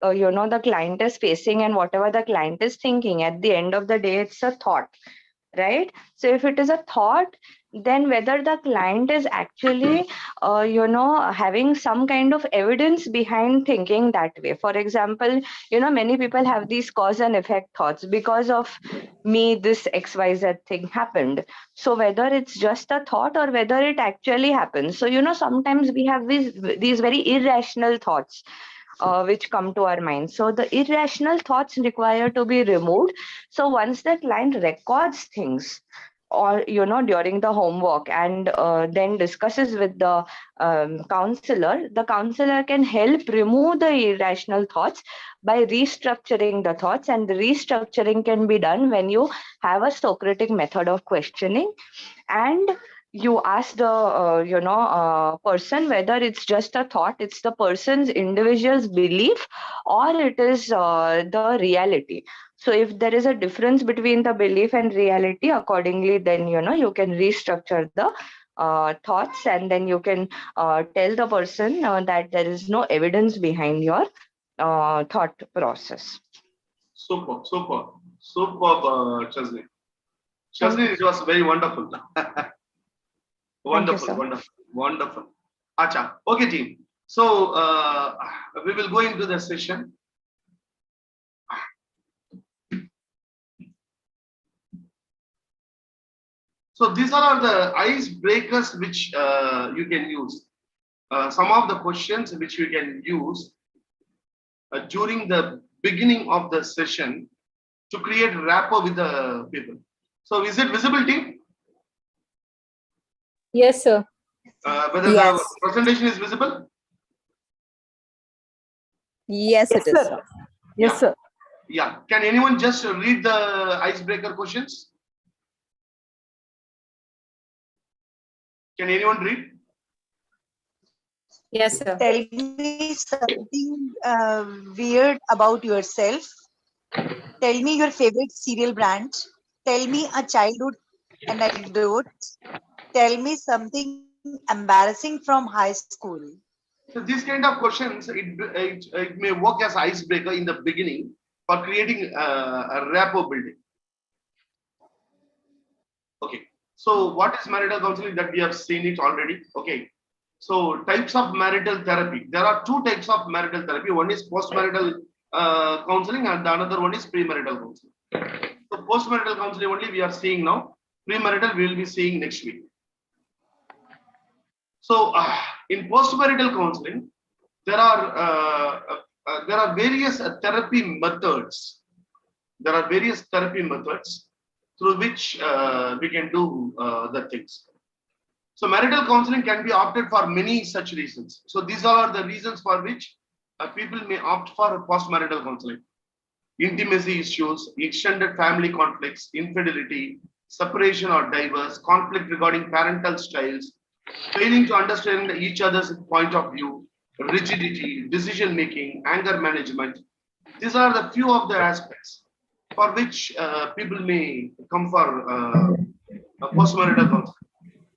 the client is facing and whatever the client is thinking, at the end of the day, it's a thought, right? So if it is a thought, then whether the client is actually having some kind of evidence behind thinking that way. For example, many people have these cause and effect thoughts. Because of me, this XYZ thing happened. So whether it's just a thought or whether it actually happens. So sometimes we have these very irrational thoughts which come to our mind. So the irrational thoughts require to be removed. So once the client records things, or during the homework, and then discusses with the the counselor can help remove the irrational thoughts by restructuring the thoughts. And the restructuring can be done when you have a Socratic method of questioning, and you ask the person whether it's just a thought, it's the person's individual's belief, or it is the reality. So if there is a difference between the belief and reality, accordingly, then you can restructure the thoughts, and then you can tell the person that there is no evidence behind your thought process. Super, Chasni. Chasni, it was very wonderful. Wonderful. Acha. Okay, team. So we will go into the session. So these are the icebreakers which you can use. Some of the questions which you can use during the beginning of the session to create rapport with the people. So is it visible, team? Yes, sir. Whether the presentation is visible? Yes, it is, sir. Yes, sir. Yeah. Can anyone just read the icebreaker questions? Can anyone read? Yes, sir. Tell me something weird about yourself. Tell me your favorite cereal brand. Tell me a childhood anecdote. Tell me something embarrassing from high school. So these kind of questions, it may work as icebreaker in the beginning for creating a rapport building. Okay. So what is marital counseling? That we have seen it already. Okay. So types of marital therapy. There are two types of marital therapy. One is post-marital counseling, and the another one is pre-marital counseling. So post-marital counseling only we are seeing now. Pre-marital we will be seeing next week. So in post-marital counseling, there are various therapy methods. There are various therapy methods through which we can do the things. So marital counseling can be opted for many such reasons. So these are the reasons for which people may opt for post-marital counseling. Intimacy issues, extended family conflicts, infidelity, separation or divorce, conflict regarding parental styles, failing to understand each other's point of view, rigidity, decision making, anger management. These are the few of the aspects for which people may come for post-marital counseling.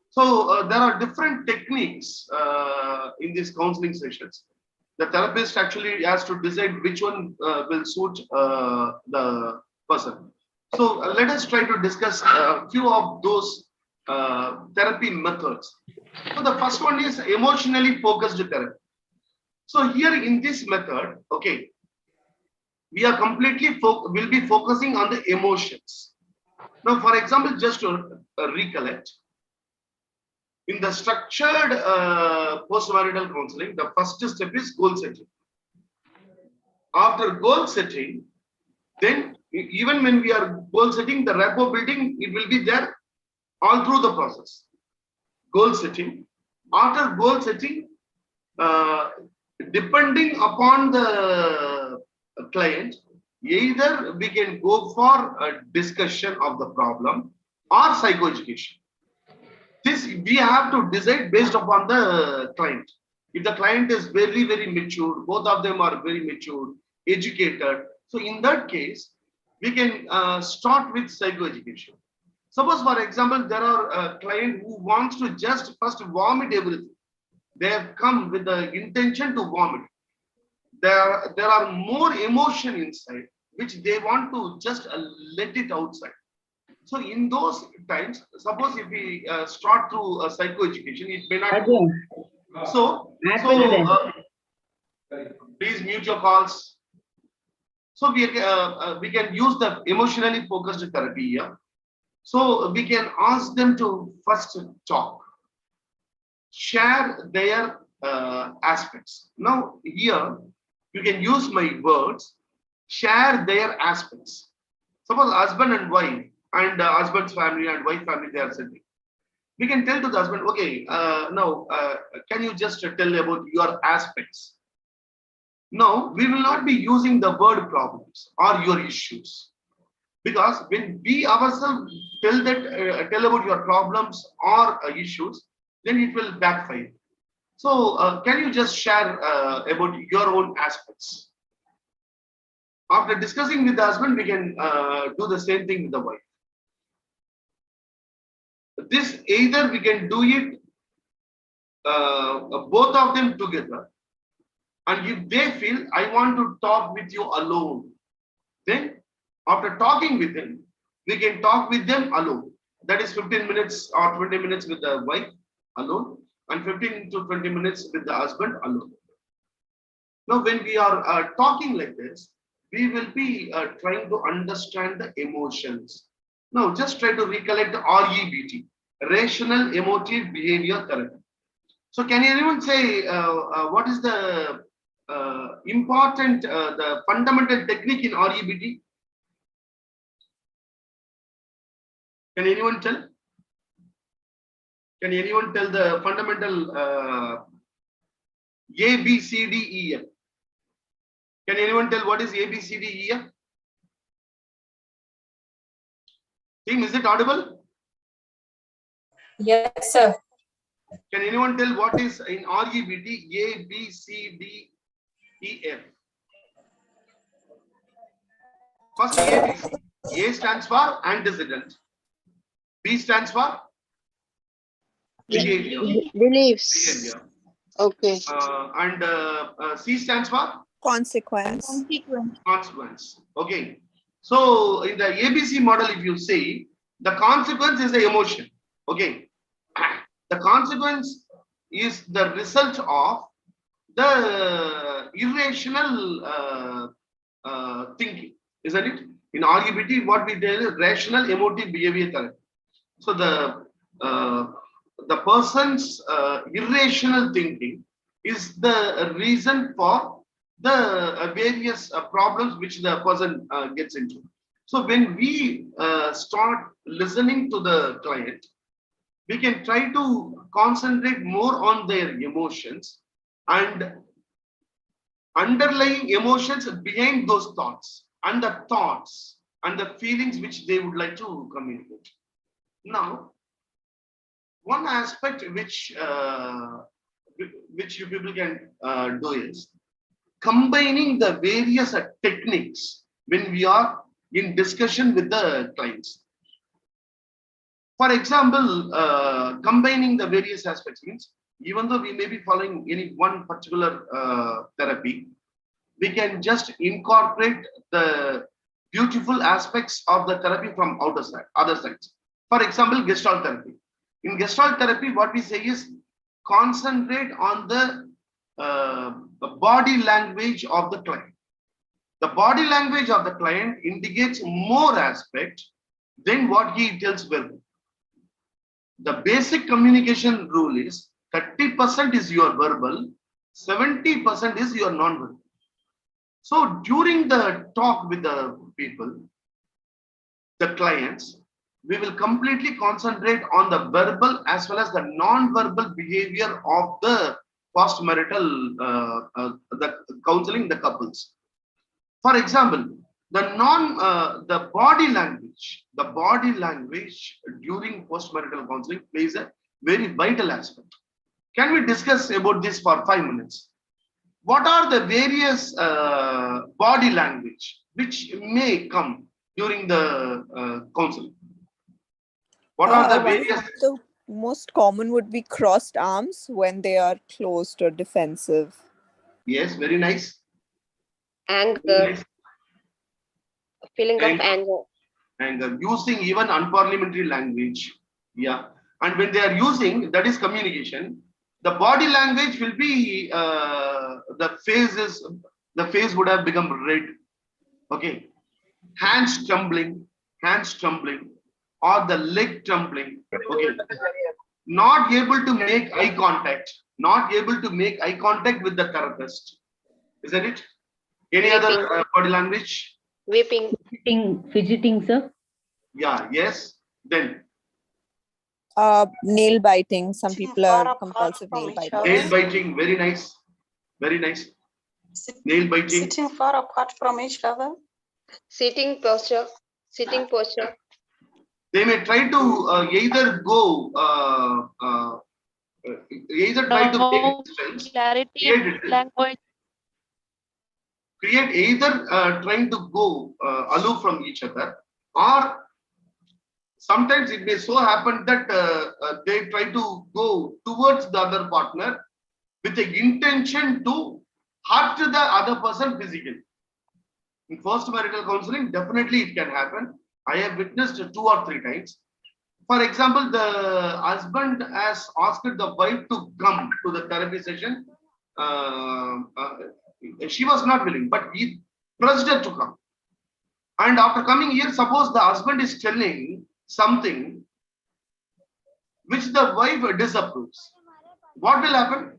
So there are different techniques in these counseling sessions. The therapist actually has to decide which one will suit the person. So let us try to discuss a few of those therapy methods. So the first one is emotionally focused therapy. So here in this method, okay, we are completely will be focusing on the emotions. Now, for example, just to recollect, in the structured post-marital counseling, the first step is goal setting. After goal setting, then even when we are goal setting, the rapport building, it will be there all through the process. Goal setting. After goal setting, depending upon the client, either we can go for a discussion of the problem or psychoeducation. This we have to decide based upon the client. If the client is very, very mature, both of them are very mature, educated. So in that case, we can start with psychoeducation. Suppose, for example, there are a client who wants to just first vomit everything. They have come with the intention to vomit. there are more emotion inside, which they want to just let it outside. So in those times, suppose if we start through psychoeducation, it may not go. So please mute your calls. So we can use the emotionally focused therapy here. So we can ask them to first talk, share their aspects. Now here you can use my words, share their aspects. Suppose husband and wife and husband's family and wife family, they are sitting. We can tell to the husband, okay, now can you just tell about your aspects? No, we will not be using the word problems or your issues, because when we ourselves tell tell about your problems or issues, then it will backfire. So can you just share about your own aspects? After discussing with the husband, we can do the same thing with the wife. This either we can do it both of them together, and if they feel I want to talk with you alone, then after talking with them, we can talk with them alone. That is 15 minutes or 20 minutes with the wife alone, and 15 to 20 minutes with the husband alone. Now, when we are talking like this, we will be trying to understand the emotions. Now, just try to recollect REBT, Rational Emotive Behavior Therapy. So, can anyone say what is the important, the fundamental technique in REBT? Can anyone tell? Can anyone tell the fundamental A, B, C, D, E, F? Can anyone tell what is A, B, C, D, E, F? Team, is it audible? Yes, sir. Can anyone tell what is in REBT A, B, C, D, E, F? First, A, B, C. A stands for antecedent. B stands for behavior. Beliefs. Behavior. Okay. And C stands for Consequence. consequence. Okay. So in the ABC model, if you say the consequence is the emotion. Okay. The consequence is the result of the irrational thinking, isn't it? In REBT, what we tell is rational emotive behavior therapy. So the person's irrational thinking is the reason for the various problems which the person gets into. So when we start listening to the client, we can try to concentrate more on their emotions and underlying emotions behind those thoughts and the thoughts and the feelings which they would like to communicate. Now, one aspect which you people can do is combining the various techniques when we are in discussion with the clients. For example, combining the various aspects means even though we may be following any one particular therapy, we can just incorporate the beautiful aspects of the therapy from other sides. For example, Gestalt therapy. In Gestalt therapy, what we say is concentrate on the body language of the client. The body language of the client indicates more aspect than what he tells verbally. The basic communication rule is 30% is your verbal, 70% is your non-verbal. So during the talk with the people, the clients, we will completely concentrate on the verbal as well as the non-verbal behavior of the post-marital the counseling the couples. For example, the body language during post-marital counseling plays a very vital aspect. Can we discuss about this for 5 minutes? What are the various body language which may come during the counseling? What are the various? The most common would be crossed arms when they are closed or defensive. Yes, very nice. anger, feeling of anger. And using even unparliamentary language. Yeah. And when they are using, that is communication. The body language will be the face would have become red. Okay. Hands trembling, or the leg trembling. Okay. Not able to make eye contact. Not able to make eye contact with the therapist. Isn't it? Any other body language? Weeping. Fidgeting, sir. Yeah, yes. Then Nail biting. Some Sitting people are far apart compulsive from nail each biting. other. nail biting, very nice. Very nice. Nail biting. Sitting far apart from each other. Sitting posture. They may try to either go, either try to make distance, Clarity in language. create either trying to go aloof from each other, or sometimes it may so happen that they try to go towards the other partner with the intention to hurt the other person physically. In first marital counseling, definitely it can happen. I have witnessed 2 or 3 times. For example, the husband has asked the wife to come to the therapy session. She was not willing, but he pressed her to come. And after coming here, suppose the husband is telling something which the wife disapproves. What will happen?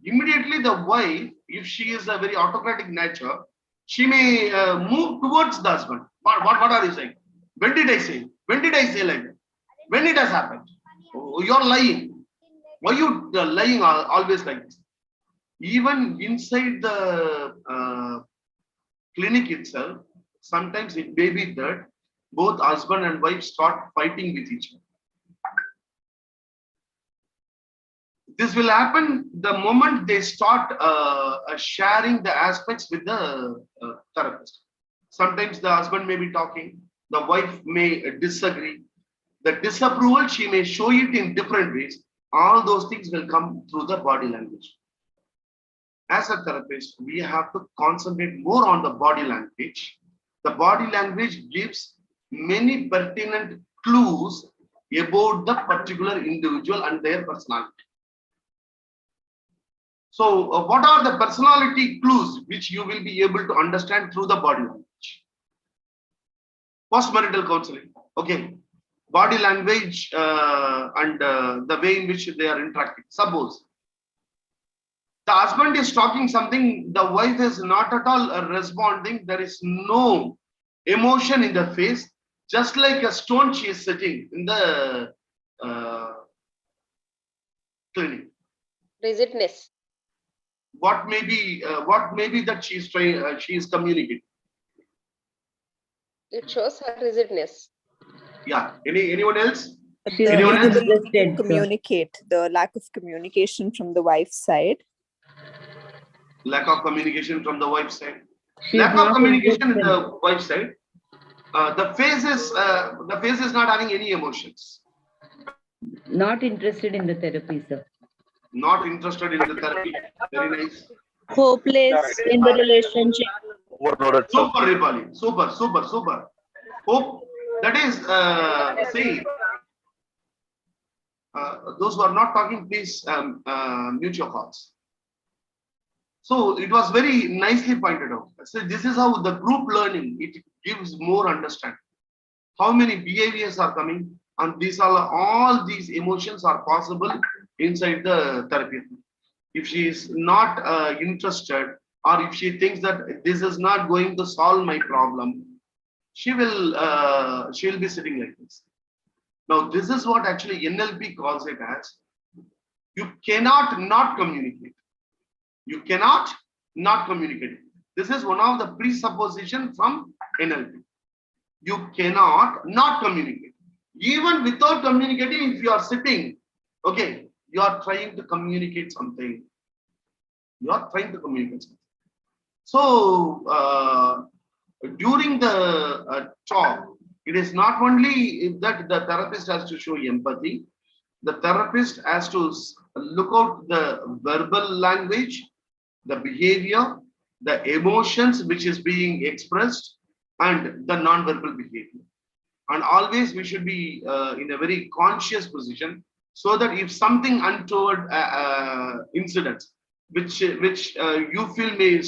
Immediately the wife, if she is a very autocratic nature, she may move towards the husband. What are you saying? When did I say? When did I say like that? When it has happened? Oh, you're lying. Why you lying always like this? Even inside the clinic itself, sometimes it may be that both husband and wife start fighting with each other. This will happen the moment they start sharing the aspects with the therapist. Sometimes the husband may be talking, the wife may disagree. The disapproval, she may show it in different ways. All those things will come through the body language. As a therapist, we have to concentrate more on the body language. The body language gives many pertinent clues about the particular individual and their personality. So, what are the personality clues which you will be able to understand through the body language? Post-marital counseling. Okay. Body language and the way in which they are interacting. Suppose the husband is talking something, the wife is not at all responding. There is no emotion in the face, just like a stone she is sitting in the clinic. Rigidness. What may be that she is trying? She is communicating. It shows her rigidness. Yeah. Anyone else? The Anyone else? inability to communicate, the lack of communication from the wife's side. Lack of communication from the wife's side. Lack of communication in the wife's side. The face is not having any emotions. Not interested in the therapy, sir. Not interested in the therapy. Very nice. Hopeless in the relationship. Super, Ripali. Super. Hope. That is, see, those who are not talking, please mute your calls. So it was very nicely pointed out. So this is how the group learning, it gives more understanding. How many behaviors are coming, and these are all these emotions are possible inside the therapy. If she is not interested, or if she thinks that this is not going to solve my problem, she will be sitting like this. Now, this is what actually NLP calls it as. You cannot not communicate. You cannot not communicate. This is one of the presuppositions from NLP. You cannot not communicate. Even without communicating, if you are sitting, okay, you are trying to communicate something. You are trying to communicate something. So, during the talk, it is not only that the therapist has to show empathy, the therapist has to look out the verbal language, the behavior, the emotions which is being expressed, and the non-verbal behavior. And always we should be in a very conscious position, so that if something untoward incidents which you feel may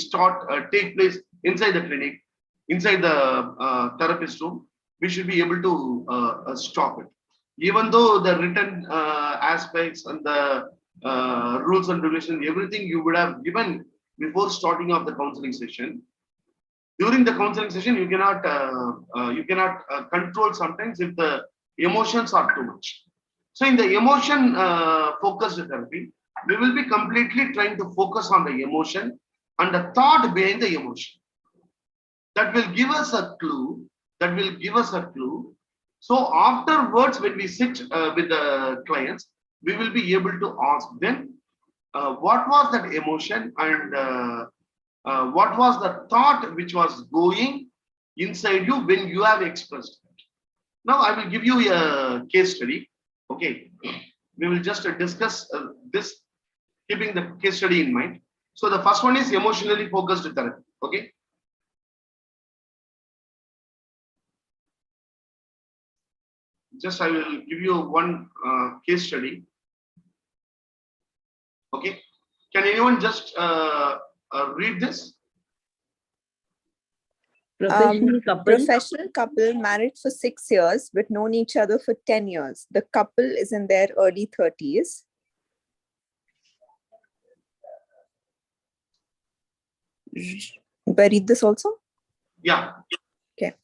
take place inside the clinic, inside the therapist room, we should be able to stop it. Even though the written aspects and the rules and regulations, everything you would have given before starting off the counseling session, during the counseling session you cannot control sometimes if the emotions are too much. So in the emotion focused therapy, we will be completely trying to focus on the emotion and the thought behind the emotion. That will give us a clue. So afterwards, when we sit with the clients, we will be able to ask them what was that emotion, and what was the thought which was going inside you when you have expressed it. Now I will give you a case study. Okay, we will just discuss this, keeping the case study in mind. So the first one is emotionally focused therapy. Okay. Just I will give you one case study. Okay. Can anyone just read this? Professional couple married for 6 years but known each other for 10 years. The couple is in their early 30s. Do I read this also? Yeah. Okay.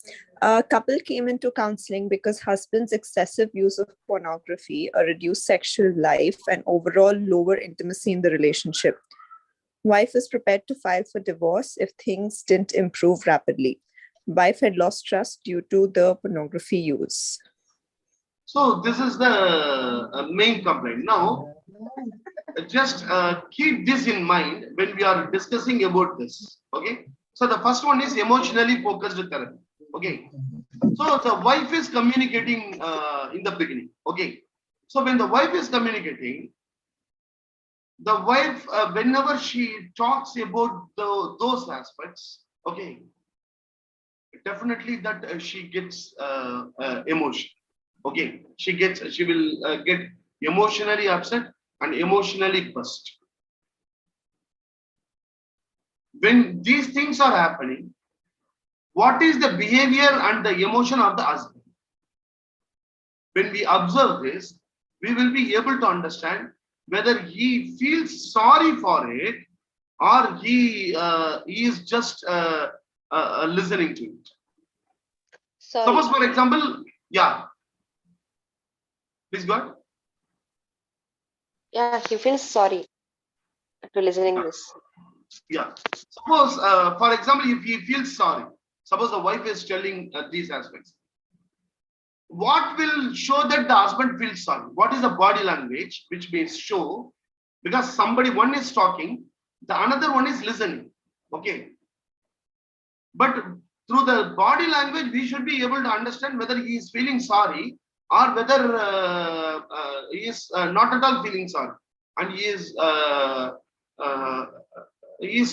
A couple came into counseling because husband's excessive use of pornography, a reduced sexual life, and overall lower intimacy in the relationship. Wife is prepared to file for divorce if things didn't improve rapidly. Wife had lost trust due to the pornography use. So this is the main complaint. Now, just keep this in mind when we are discussing about this. Okay. So the first one is emotionally focused therapy. Okay. So the wife is communicating in the beginning. Okay. So when the wife is communicating, the wife, whenever she talks about those aspects, okay, definitely that she gets emotion. Okay, she will get emotionally upset and emotionally burst. When these things are happening, what is the behavior and the emotion of the husband? When we observe this, we will be able to understand whether he feels sorry for it or he is just listening to it. Sorry. Suppose, for example, yeah, please go ahead. Yeah, he feels sorry after listening this. Yeah. Suppose, for example, if he feels sorry, suppose the wife is telling these aspects. What will show that the husband feels sorry? What is the body language which may show? Because one is talking, the another one is listening. Okay. But through the body language, we should be able to understand whether he is feeling sorry or whether he is not at all feeling sorry, and he is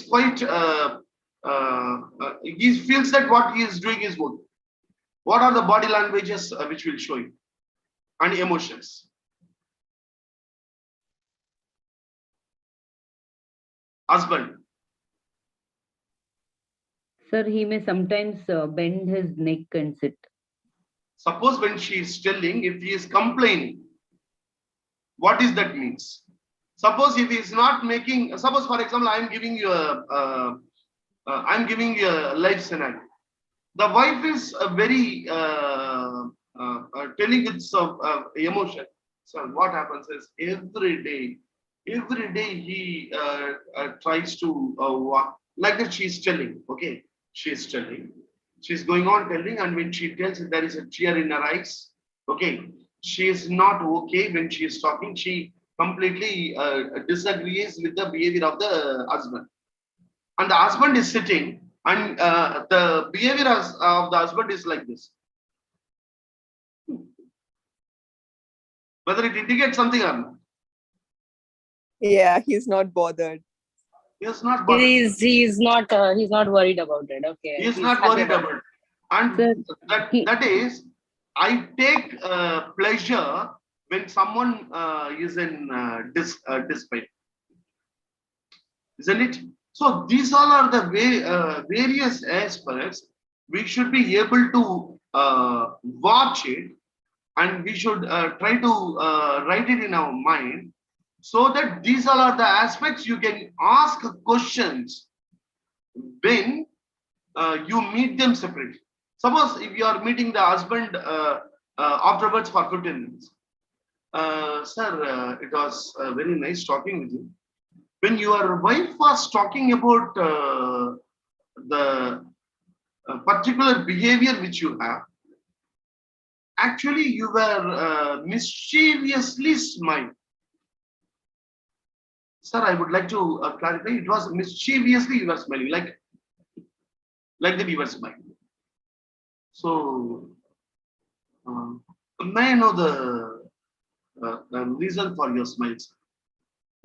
quite he feels that what he is doing is good. What are the body languages which will show you, and emotions? Husband. Sir, he may sometimes bend his neck and sit. Suppose when she is telling, if he is complaining, what is that means? Suppose if he is not making, suppose for example, I am giving you a life scenario. The wife is very telling with some emotion. So what happens is every day he tries to walk like that. She is telling, okay, she is telling, she's going on telling, and when she tells, there is a tear in her eyes. Okay, she is not okay when she is talking. She completely disagrees with the behavior of the husband, and the husband is sitting, and the behavior of the husband is like this. Whether it indicates something or not. Yeah, he's not bothered. He is not bothered. He's not worried about it. Okay. He is He's not happy worried about it. And Sir, that is, I take pleasure when someone is in despair. Isn't it? So these all are the various aspects we should be able to watch it, and we should try to write it in our mind, so that these all are the aspects you can ask questions when you meet them separately. Suppose if you are meeting the husband afterwards for 15 minutes. Sir, it was very nice talking with you. When your wife was talking about the particular behavior which you have, actually you were mischievously smiling. Sir, I would like to clarify, it was mischievously you were smiling, like that you were smiling. So, may I know the reason for your smile, sir?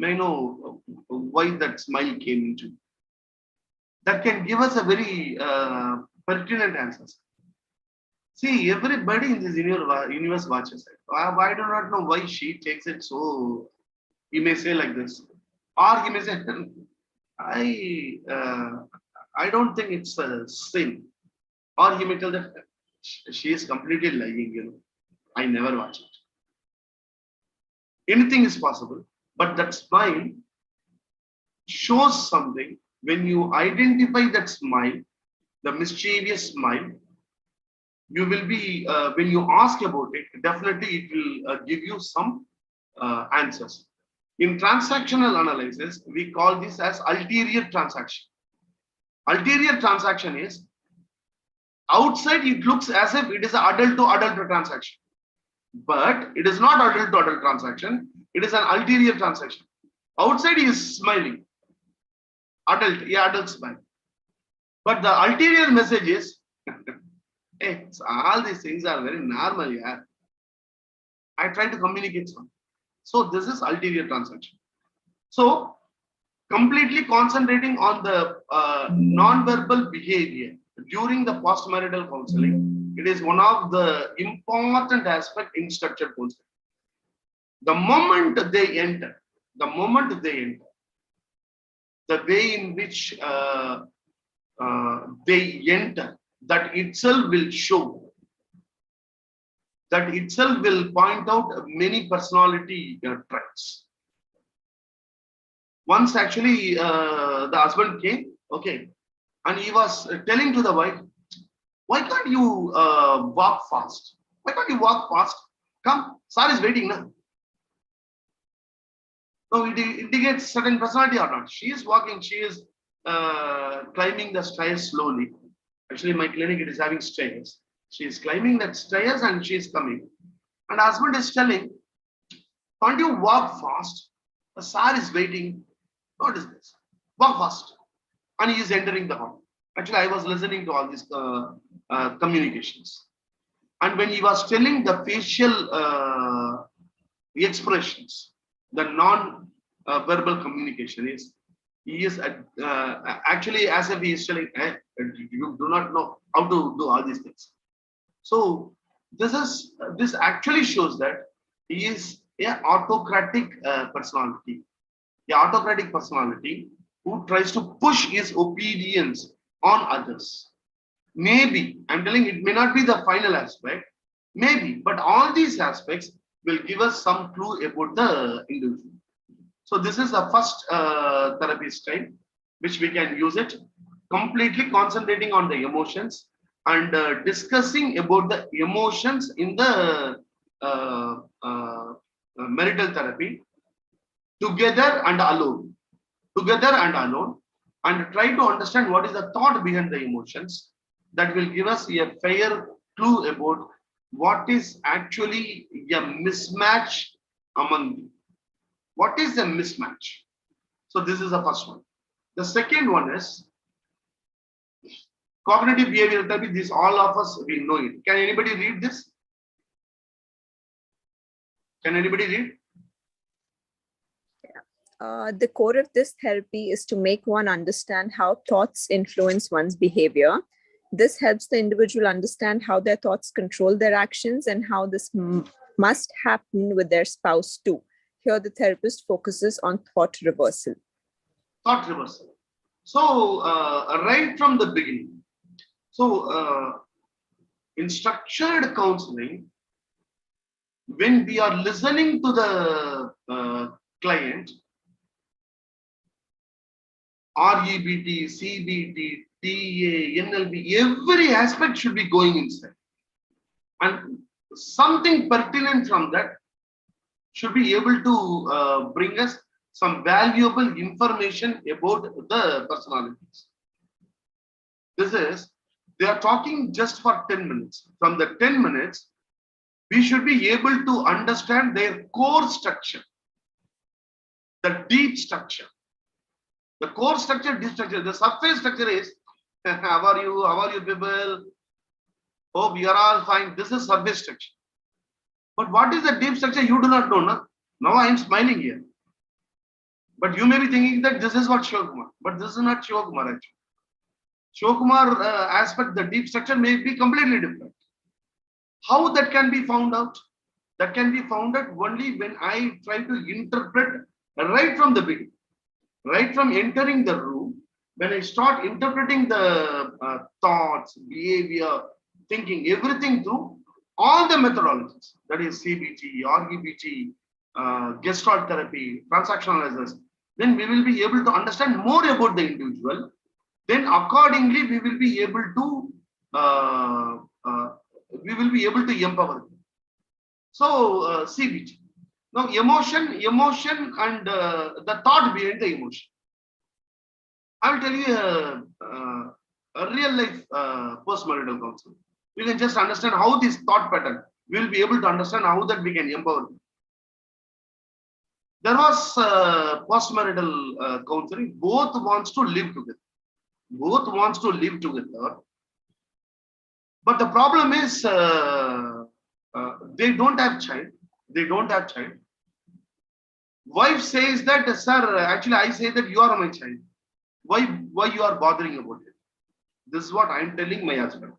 May I know why that smile came into? That can give us a very pertinent answer. See, everybody in this universe watches it. I do not know why she takes it so. He may say like this, or he may say, I don't think it's a sin. Or he may tell that she is completely lying, you know. I never watch it. Anything is possible, but that smile shows something. When you identify that smile, the mischievous smile, you will be, when you ask about it, definitely it will give you some answers. In transactional analysis, we call this as ulterior transaction. Ulterior transaction is, outside it looks as if it is an adult to adult transaction, but it is not adult to adult transaction. It is an ulterior transaction. Outside he is smiling, adult smile, but the ulterior message is, hey, all these things are very normal. Yeah, I try to communicate some. So this is ulterior transaction. So completely concentrating on the non-verbal behavior during the post-marital counseling, it is one of the important aspects in structured counseling. The moment they enter, the way in which they enter, that itself will show, that itself will point out many personality traits. Once actually the husband came, okay, and he was telling to the wife, why can't you walk fast? Why can't you walk fast? Come, sir is waiting now. No, it indicates certain personality or not. She is walking, she is climbing the stairs slowly. Actually, my clinic, it is having stairs. She is climbing that stairs and she is coming. And husband is telling, can't you walk fast? The sir is waiting. What is this? Walk fast. And he is entering the hall. Actually, I was listening to all these communications. And when he was telling the facial expressions, the non-verbal communication is, he is actually as if he is telling, you do not know how to do all these things. So this actually shows that he is an autocratic personality. The autocratic personality who tries to push his obedience on others. Maybe, I'm telling you, it may not be the final aspect, maybe, but all these aspects will give us some clue about the individual. So this is the first therapy style, which we can use it, completely concentrating on the emotions and discussing about the emotions in the marital therapy, together and alone, and try to understand what is the thought behind the emotions. That will give us a fair clue about what is actually a mismatch among them. What is a mismatch? So this is the first one. The second one is cognitive behavioral therapy. This all of us, we know it. Can anybody read this? Can anybody read? The core of this therapy is to make one understand how thoughts influence one's behavior. This helps the individual understand how their thoughts control their actions and how this must happen with their spouse too. Here, the therapist focuses on thought reversal. Thought reversal. So, right from the beginning. So, in structured counseling, when we are listening to the client, REBT, CBT, TA, NLP, every aspect should be going inside. And something pertinent from that should be able to bring us some valuable information about the personalities. This is, they are talking just for 10 minutes. From the 10 minutes, we should be able to understand their core structure, the deep structure. The core structure, deep structure. The surface structure is, how are you? How are you people? Oh, we are all fine. This is surface structure. But what is the deep structure? You do not know. No? Now I am smiling here. But you may be thinking that this is what Shivakumar. But this is not Shivakumar actually. Shivakumar aspect, the deep structure may be completely different. How that can be found out? That can be found out only when I try to interpret right from the beginning. Right from entering the room, when I start interpreting the thoughts, behavior, thinking, everything through all the methodologies, that is CBT, REBT, Gestalt therapy, transactional analysis, then we will be able to understand more about the individual. Then accordingly, we will be able to empower them. So CBT. Now, emotion and the thought behind the emotion. I will tell you a real life post-marital counseling. You can just understand how this thought pattern, we will be able to understand how that we can empower them. There was post-marital counseling, both wants to live together. Both wants to live together. But the problem is they don't have child. They don't have child. Wife says that, sir, actually I say that you are my child. Why you are bothering about it? This is what I am telling my husband.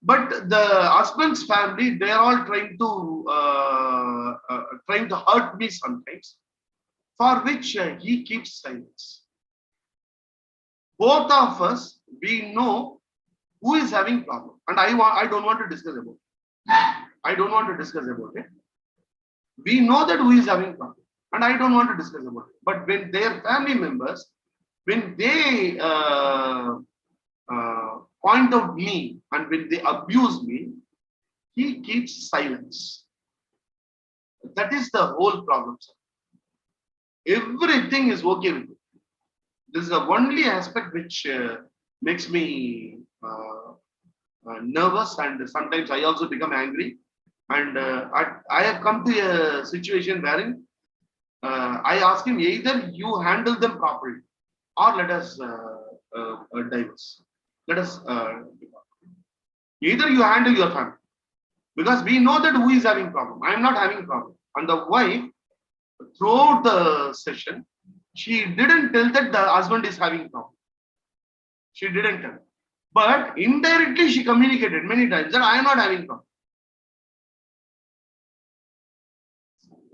But the husband's family, they are all trying to hurt me sometimes, for which he keeps silence. Both of us, we know who is having problem, and I don't want to discuss about it. I don't want to discuss about it. We know that who is having problem, and I don't want to discuss about it. But when their family members, when they point out me and when they abuse me, he keeps silence. That is the whole problem, sir. Everything is okay with it. This is the only aspect which makes me nervous, and sometimes I also become angry. And I have come to a situation wherein I ask him, either you handle them properly or let us divorce. Let us either you handle your family, because we know that who is having problem. I am not having problem. And the wife, throughout the session, she didn't tell that the husband is having problem. She didn't tell. But indirectly she communicated many times that I am not having problem.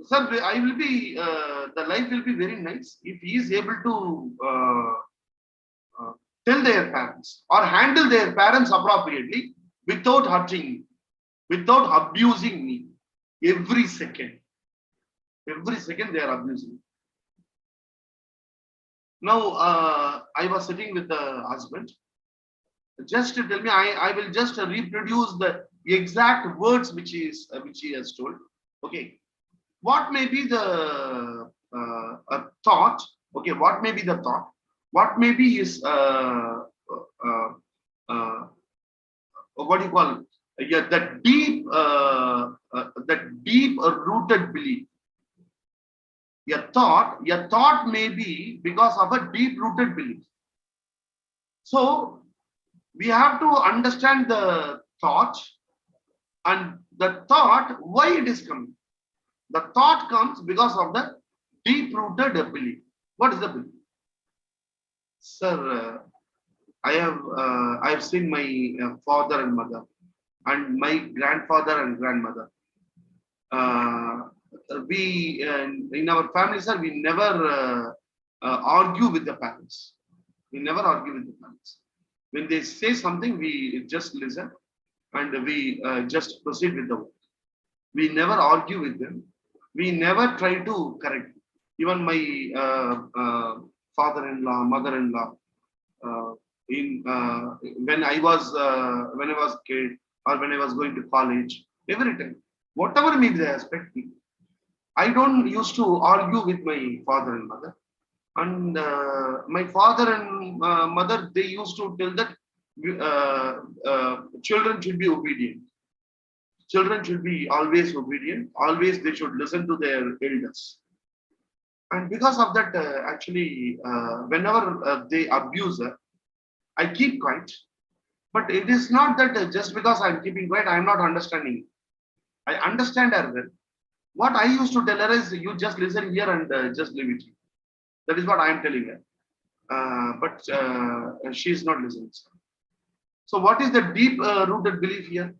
Sir, I will be, the life will be very nice if he is able to tell their parents or handle their parents appropriately without hurting me, without abusing me. Every second they are abusing me. Now, I was sitting with the husband. Just to tell me, I will just reproduce the exact words which he has told. Okay. What may be the thought? Okay, what may be the thought? What may be his what do you call it? Yeah, that deep rooted belief. Your thought may be because of a deep rooted belief. So we have to understand the thought and the thought, why it is coming. The thought comes because of the deep-rooted belief. What is the belief? Sir, I have seen my father and mother and my grandfather and grandmother. We in our family, sir, we never argue with the parents. We never argue with the parents. When they say something, we just listen and we just proceed with the work. We never argue with them. We never try to correct. Even my father-in-law, mother-in-law, when I was a kid or when I was going to college, every time, whatever may be the aspect, I don't used to argue with my father and mother. And my father and mother, they used to tell that children should be obedient. Children should be always obedient. Always they should listen to their elders. And because of that, actually, whenever they abuse her, I keep quiet. But it is not that just because I'm keeping quiet, I'm not understanding. I understand her well. What I used to tell her is, you just listen here and just leave it. That is what I am telling her. But she is not listening. So what is the deep-rooted belief here?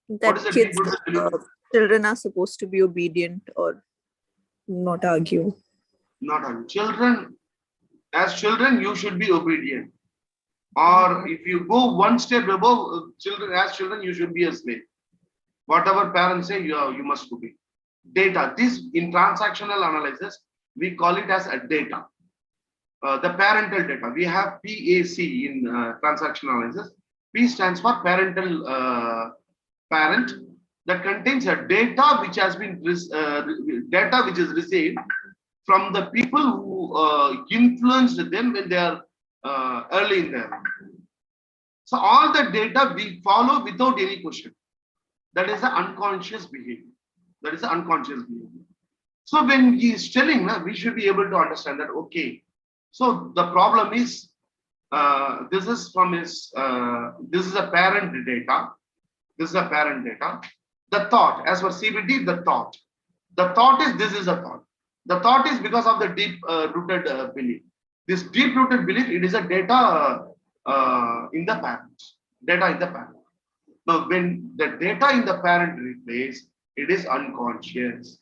That kids, children are supposed to be obedient or not argue. Not argue. Children, as children, you should be obedient. Or if you go one step above children, as children, you should be a slave. Whatever parents say, you must obey. Data. This in transactional analysis, we call it as a data. The parental data. We have PAC in transactional analysis. P stands for parental parent, that contains a data which has been data which is received from the people who influenced them when they are early in their life. So all the data we follow without any question. That is the unconscious behavior. That is the unconscious behavior. So when he is telling, we should be able to understand that, okay, so the problem is, this is from his, this is a parent data. This is a parent data. The thought, as for CBT, the thought. The thought is, this is a thought. The thought is because of the deep-rooted belief. This deep-rooted belief, it is a data in the parent. Data in the parent. Now, when the data in the parent replaces, it is unconscious.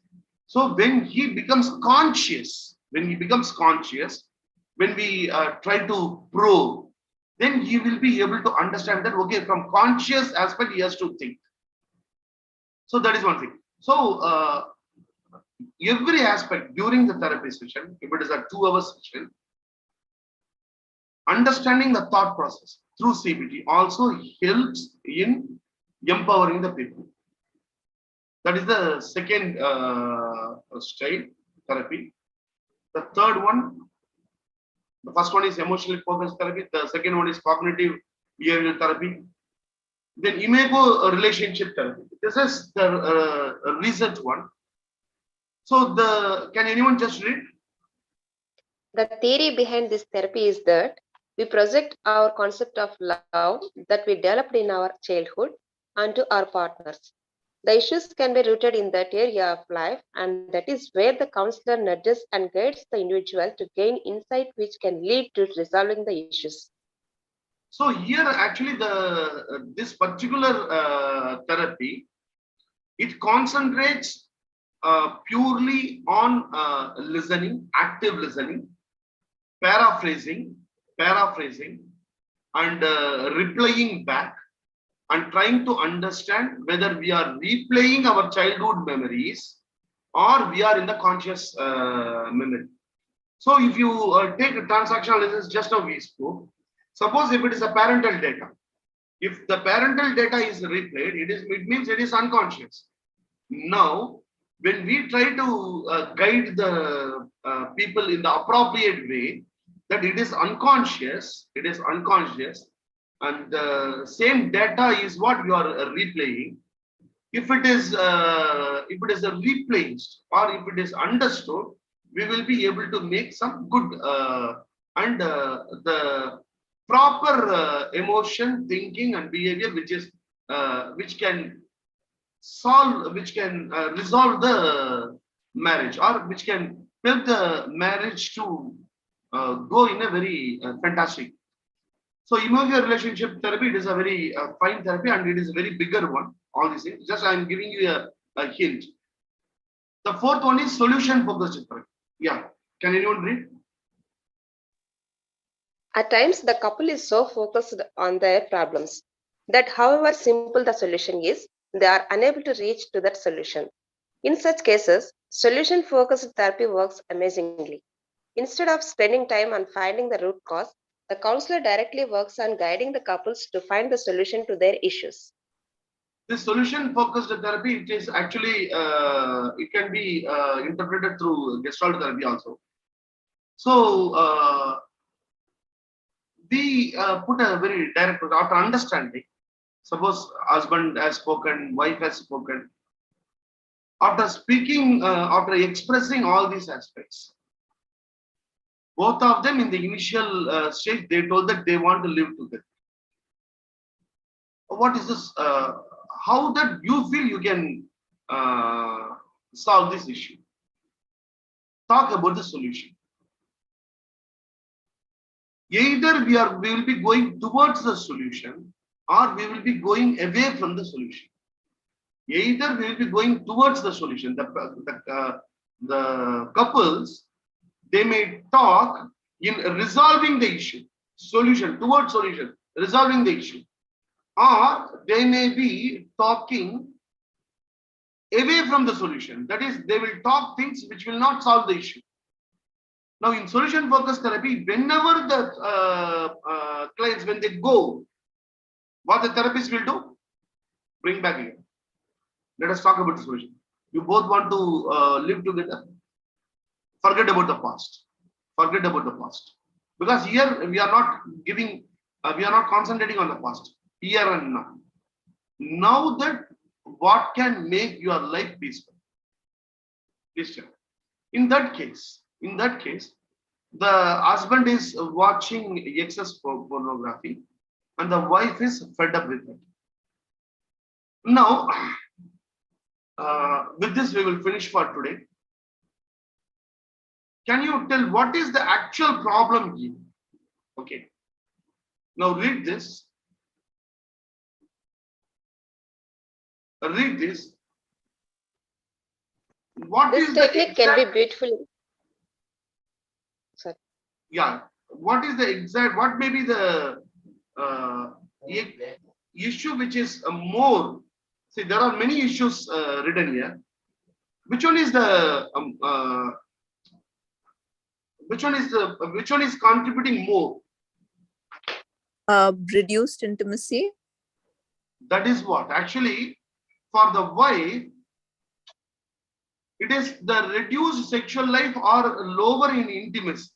So when he becomes conscious, when we try to probe, then he will be able to understand that, okay, from conscious aspect, he has to think. So that is one thing. So every aspect during the therapy session, if it is a 2-hour session, understanding the thought process through CBT also helps in empowering the people. That is the second style therapy. The third one, the first one is emotionally focused therapy. The second one is cognitive behavioral therapy. Then IMAGO relationship therapy. This is the research one. So can anyone just read? The theory behind this therapy is that we project our concept of love that we developed in our childhood onto our partners. The issues can be rooted in that area of life, and that is where the counselor nudges and guides the individual to gain insight which can lead to resolving the issues. So here actually this particular therapy, it concentrates purely on listening, active listening, paraphrasing, and replying back, and trying to understand whether we are replaying our childhood memories or we are in the conscious memory. So if you take a transactional analysis, just now we spoke, suppose if it is a parental data, if the parental data is replayed, it means it is unconscious. Now, when we try to guide the people in the appropriate way, that it is unconscious, and the same data is what you are replaying. If it is replaced or if it is understood, we will be able to make some good and the proper emotion, thinking, and behavior, which can solve, which can resolve the marriage, or which can help the marriage to go in a very fantastic. So IMAGO relationship therapy, it is a very fine therapy, and it is a very bigger one. All these things. Just I am giving you a hint. The fourth one is solution focused therapy. Yeah. Can anyone read? At times, the couple is so focused on their problems that however simple the solution is, they are unable to reach to that solution. In such cases, solution-focused therapy works amazingly. Instead of spending time on finding the root cause, the counselor directly works on guiding the couples to find the solution to their issues. This solution-focused therapy, it is actually, it can be interpreted through gestalt therapy also. So, we put a very direct, after understanding, suppose husband has spoken, wife has spoken, after speaking, after expressing all these aspects, both of them in the initial stage, they told that they want to live together. What is this? How that you feel you can solve this issue? Talk about the solution. Either we will be going towards the solution, or we will be going away from the solution. Either we will be going towards the solution. The couples, they may talk in resolving the issue, solution, towards solution, resolving the issue, or they may be talking away from the solution. That is, they will talk things which will not solve the issue. Now, in solution-focused therapy, whenever the clients, when they go, what the therapist will do? Bring back again. Let us talk about the solution. You both want to live together. Forget about the past. Forget about the past. Because here we are not giving, we are not concentrating on the past. Here and now. Now that what can make your life peaceful? Please tell. In that case, the husband is watching excess pornography and the wife is fed up with it. Now, with this we will finish for today. Can you tell what is the actual problem here? Okay. Now read this. Read this. What This is technique can be beautifully. Sorry. Yeah. What is the exact? What may be the issue which is more? See, there are many issues written here. Which one is the? Which one is contributing more? Reduced intimacy. That is what actually for the wife. It is the reduced sexual life or lower in intimacy.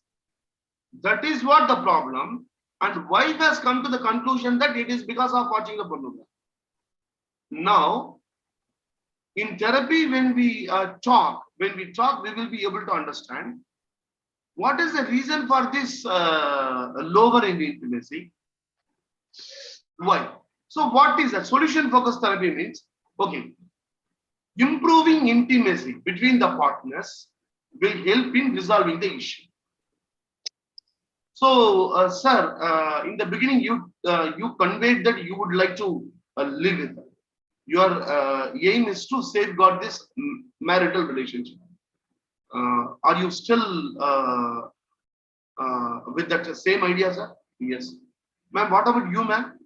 That is what the problem. And wife has come to the conclusion that it is because of watching the pornography. Now, in therapy, when we talk, we will be able to understand what is the reason for this lower in intimacy. Why? So, what is that? Solution-focused therapy means, okay, improving intimacy between the partners will help in resolving the issue. So, sir, in the beginning, you conveyed that you would like to live with her. Your aim is to safeguard this marital relationship. Are you still with that same idea, sir? Yes. Ma'am, what about you, ma'am?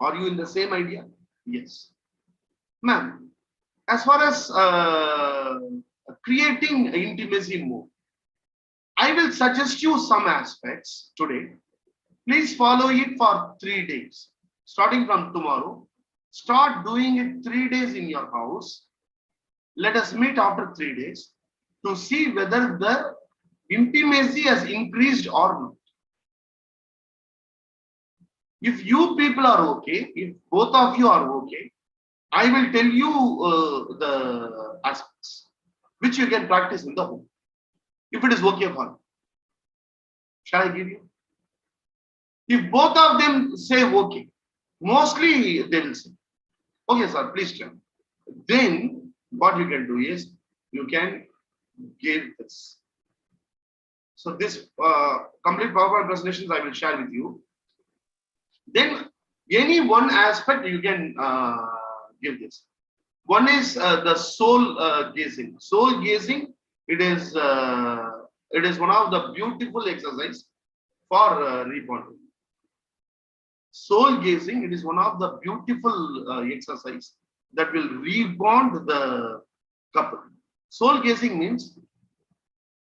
Are you in the same idea? Yes. Ma'am, as far as creating intimacy more, I will suggest you some aspects today. Please follow it for 3 days. Starting from tomorrow, start doing it 3 days in your house. Let us meet after 3 days to see whether the intimacy has increased or not. If you people are okay, if both of you are okay, I will tell you the aspects which you can practice in the home. If it is okay for you, shall I give you? If both of them say okay, mostly they will say, okay, sir, please tell me. then what you can do is you can give this. So this complete PowerPoint presentations I will share with you. Then any one aspect you can give this. One is the soul gazing. Soul gazing, it is one of the beautiful exercise for rebonding. Soul gazing, it is one of the beautiful exercise that will rebond the couple. Soul gazing means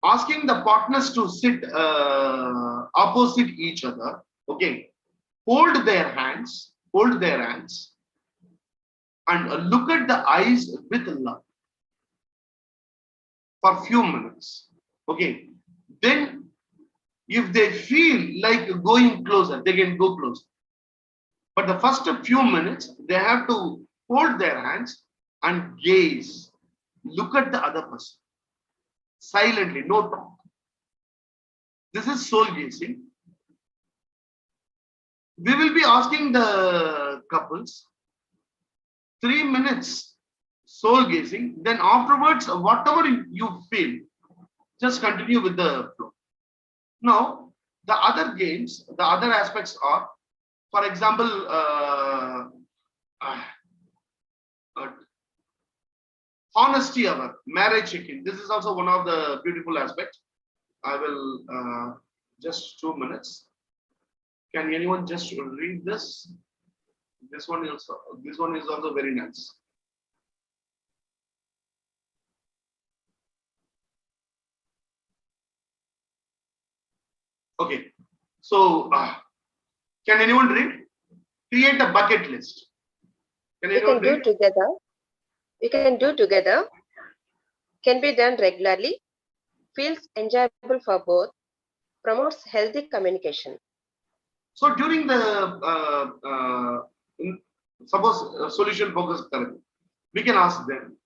asking the partners to sit opposite each other. Okay, hold their hands, and look at the eyes with love for few minutes. Okay, then if they feel like going closer, they can go closer. But the first few minutes, they have to hold their hands and gaze, look at the other person silently, no talk. This is soul gazing. We will be asking the couples 3 minutes soul gazing, then afterwards, whatever you feel, just continue with the flow. Now, the other games, the other aspects are, for example, honesty hour, marriage check-in. This is also one of the beautiful aspects. I will just 2 minutes. Can anyone just read this? This one is also very nice. Okay, so can anyone read? Create a bucket list. Can anyone read? We can do together. Can be done regularly. Feels enjoyable for both. Promotes healthy communication. So during the suppose solution focused therapy, we can ask them.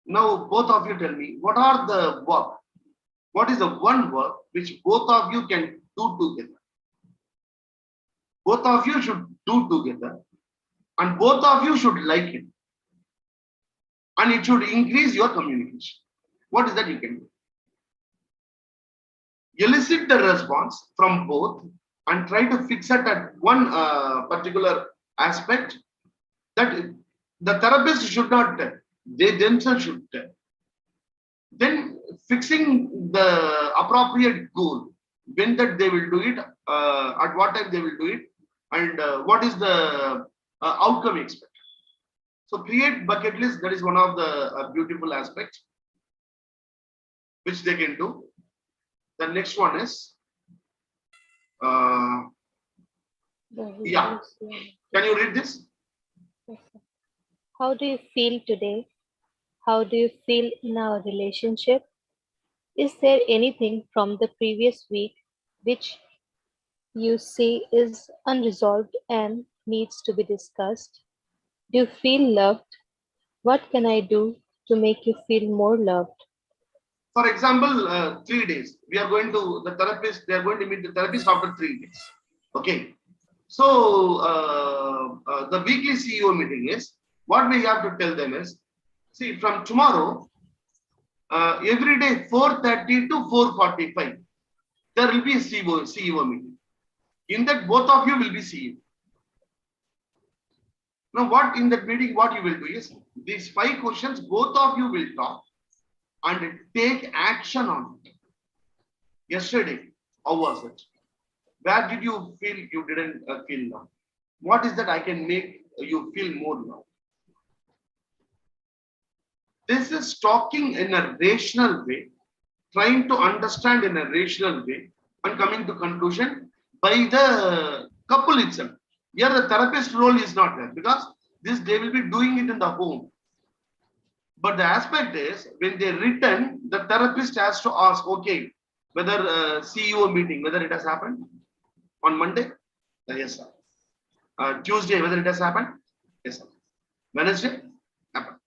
Now both of you tell me, what are the work? What is the one work which both of you can do together? Both of you should do together, and both of you should like it, and it should increase your communication. What is that you can do? Elicit the response from both and try to fix it at one particular aspect that the therapist should not tell. They themselves should tell. Then fixing the appropriate goal, when that they will do it, at what time they will do it, and what is the outcome expected. So create bucket list. That is one of the beautiful aspects which they can do. The next one is yeah. Can you read this? How do you feel today? How do you feel in our relationship? Is there anything from the previous week which you see is unresolved and needs to be discussed? Do you feel loved? What can I do to make you feel more loved? For example, 3 days. We are going to the therapist. They are going to meet the therapist after 3 days. Okay. So the weekly CEO meeting is what we have to tell them is, see, from tomorrow, every day 4:30 to 4:45, there will be a CEO meeting. In that, both of you will be CEO. Now, what in that meeting, what you will do is these 5 questions, both of you will talk and take action on it. Yesterday, how was it? Where did you feel you didn't feel love? What is that I can make you feel more love? This is talking in a rational way, trying to understand in a rational way, and coming to conclusion by the couple itself. Here the therapist role is not there because this they will be doing it in the home. But the aspect is when they return, the therapist has to ask, okay, whether CEO meeting, whether it has happened on Monday, yes sir. Tuesday, whether it has happened, yes sir. Wednesday, happened.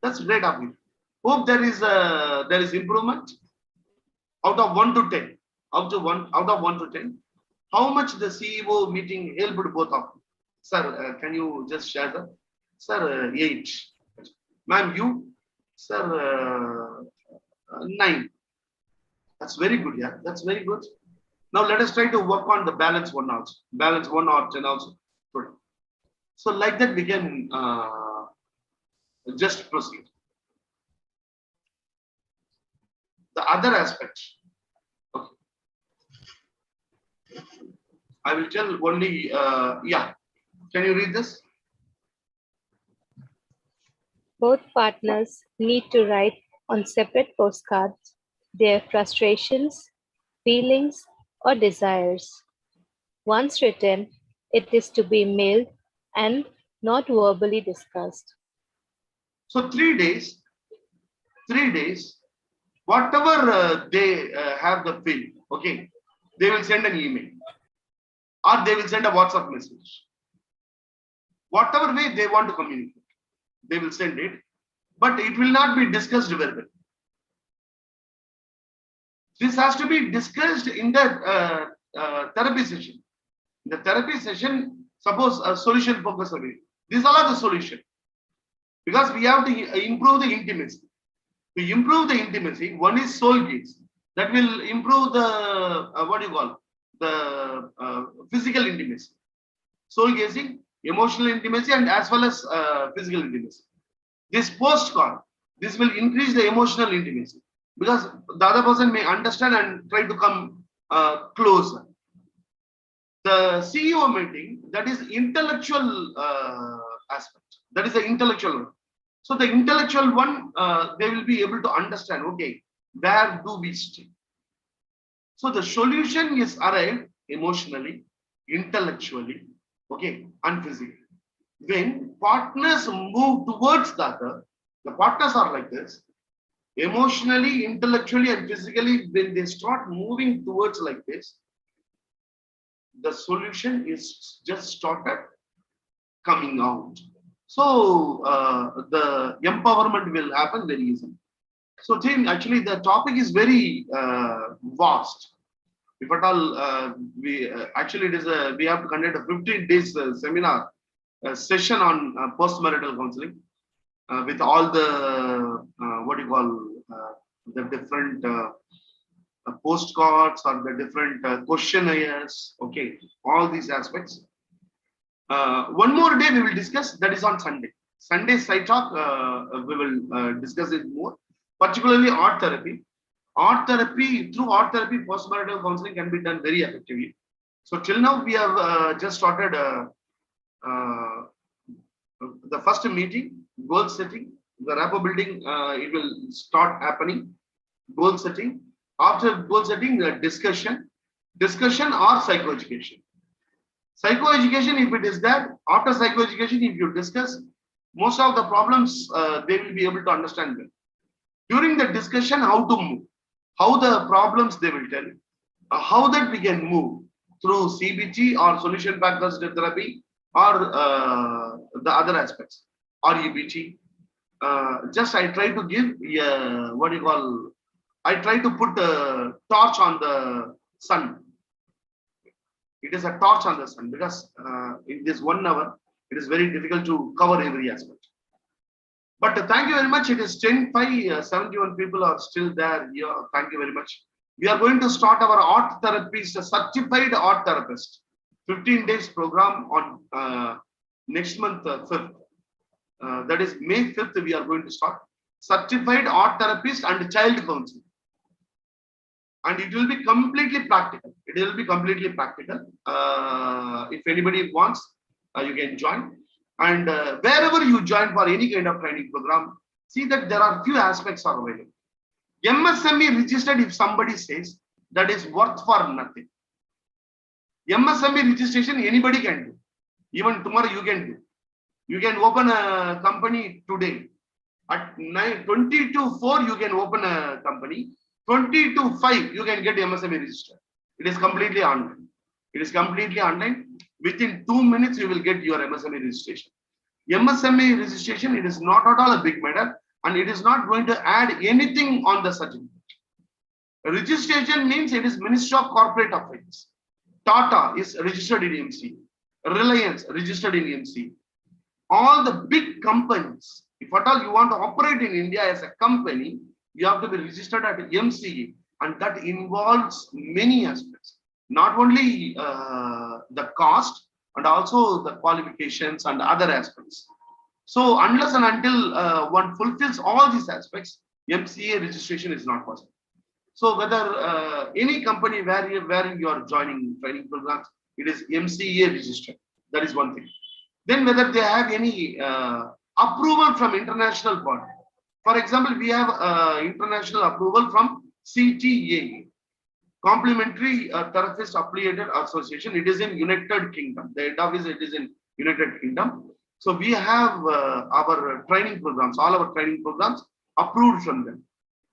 That's great of you. Hope there is improvement. Out of 1 to 10, out of 1 to 10, how much the CEO meeting helped both of you? Sir, can you just share that? Sir, 8. Ma'am, you, sir, 9. That's very good, yeah. That's very good. Now let us try to work on the balance one also. Balance 1 or 10 also. Good. So like that we can just proceed. The other aspect. Okay. I will tell only, yeah. Can you read this? Both partners need to write on separate postcards their frustrations, feelings, or desires. Once written, it is to be mailed and not verbally discussed. So 3 days, whatever they have the feel, okay, they will send an email or they will send a WhatsApp message. Whatever way they want to communicate, they will send it, but it will not be discussed verbally. This has to be discussed in the therapy session. In the therapy session, suppose a solution focus on it. These are the solution. Because we have to improve the intimacy. To improve the intimacy, one is soul gaze. That will improve the, what do you call, the physical intimacy. Soul gazing, emotional intimacy, and as well as physical intimacy. This postcard, this will increase the emotional intimacy. Because the other person may understand and try to come closer. The CEO meeting, that is intellectual aspect. That is the intellectual one. So the intellectual one, they will be able to understand, okay, where do we stay? So the solution is arrived emotionally, intellectually, okay, and physically. When partners move towards the other, the partners are like this, emotionally, intellectually, and physically, when they start moving towards like this, the solution is just started coming out. So the empowerment will happen very easily. So actually the topic is very vast. If at all, we actually it is we have to conduct a 15 days seminar session on post-marital counseling with all the what do you call the different postcards or the different questionnaires. Okay, all these aspects. One more day we will discuss, that is on Sunday. Sunday side talk, we will discuss it more, particularly art therapy. Art therapy, through art therapy, post-marital counseling can be done very effectively. So till now we have just started the first meeting, goal setting, the rapport building, it will start happening, goal setting. After goal setting, the discussion or psychoeducation. Psychoeducation, if it is there, after psychoeducation, if you discuss, most of the problems, they will be able to understand them. During the discussion, how to move, how the problems they will tell, how that we can move through CBT or solution-based therapy or the other aspects, or EBT. Just I try to give, what do you call, I try to put a torch on the sun. It is a torch on the sun because in this 1 hour, it is very difficult to cover every aspect. But thank you very much. It is 10:05, 71 people are still there here. Thank you very much. We are going to start our art therapist, a certified art therapist, 15 days program on next month, 5th. That is May 5th, we are going to start. Certified art therapist and child counselor. And it will be completely practical. It will be completely practical. If anybody wants, you can join. And wherever you join for any kind of training program, see that there are few aspects are available. MSME registered, if somebody says, that is worth for nothing. MSME registration anybody can do. Even tomorrow you can do. You can open a company today. At 20 to 4 you can open a company. 20 to 5 you can get MSME registered. It is completely online. It is completely online. Within 2 minutes you will get your MSME registration. MSME registration, it is not at all a big matter, and it is not going to add anything on the certificate. Registration means it is Ministry of Corporate Affairs. Tata is registered in MC. Reliance registered in MC. All the big companies If at all you want to operate in India as a company, you have to be registered at MCA, and that involves many aspects, not only the cost and also the qualifications and other aspects. So unless and until one fulfills all these aspects, MCA registration is not possible. So whether any company where you are joining training programs, it is MCA registered. That is one thing. Then whether they have any approval from international body. For example, we have international approval from CTAA, Complementary Therapist Affiliated Association. It is in United Kingdom. The head office it is in United Kingdom. So we have our training programs, all our training programs approved from them.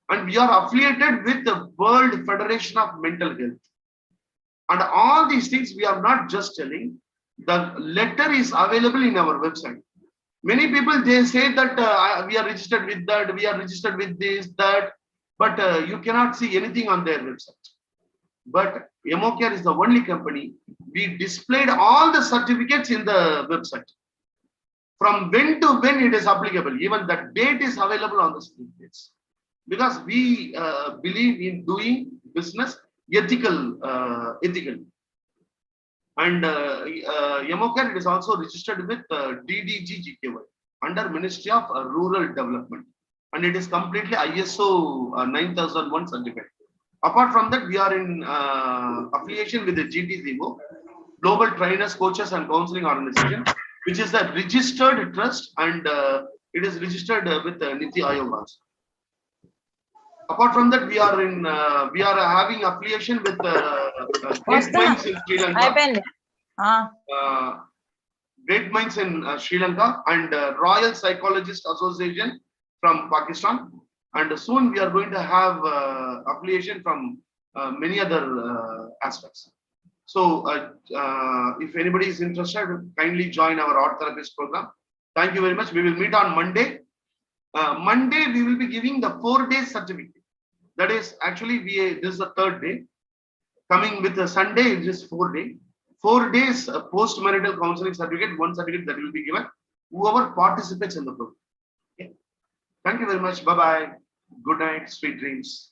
And we are affiliated with the World Federation of Mental Health. And all these things we are not just telling. The letter is available in our website. Many people, they say that we are registered with that, we are registered with this, that, but you cannot see anything on their website. But EMOCare is the only company, we displayed all the certificates in the website. From when to when it is applicable, even the date is available on the certificates. Because we believe in doing business ethically. And EMOCare is also registered with DDG-GKY under Ministry of Rural Development. And it is completely ISO 9001 certified. Apart from that, we are in affiliation with the GTZO, Global Trainers, Coaches and Counseling Organization, which is a registered trust, and it is registered with Niti Aayog also. Apart from that, we are in we are having affiliation with Great Minds in Sri Lanka. Great Minds in Sri Lanka and Royal Psychologist Association from Pakistan. And soon we are going to have affiliation from many other aspects. So if anybody is interested, kindly join our Art Therapist program. Thank you very much. We will meet on Monday. Monday, we will be giving the 4-day certificate. That is actually, this is the 3rd day. Coming with a Sunday, it is 4 day. 4 days post-marital counseling certificate, one certificate that will be given, whoever participates in the program. Okay. Thank you very much. Bye-bye. Good night. Sweet dreams.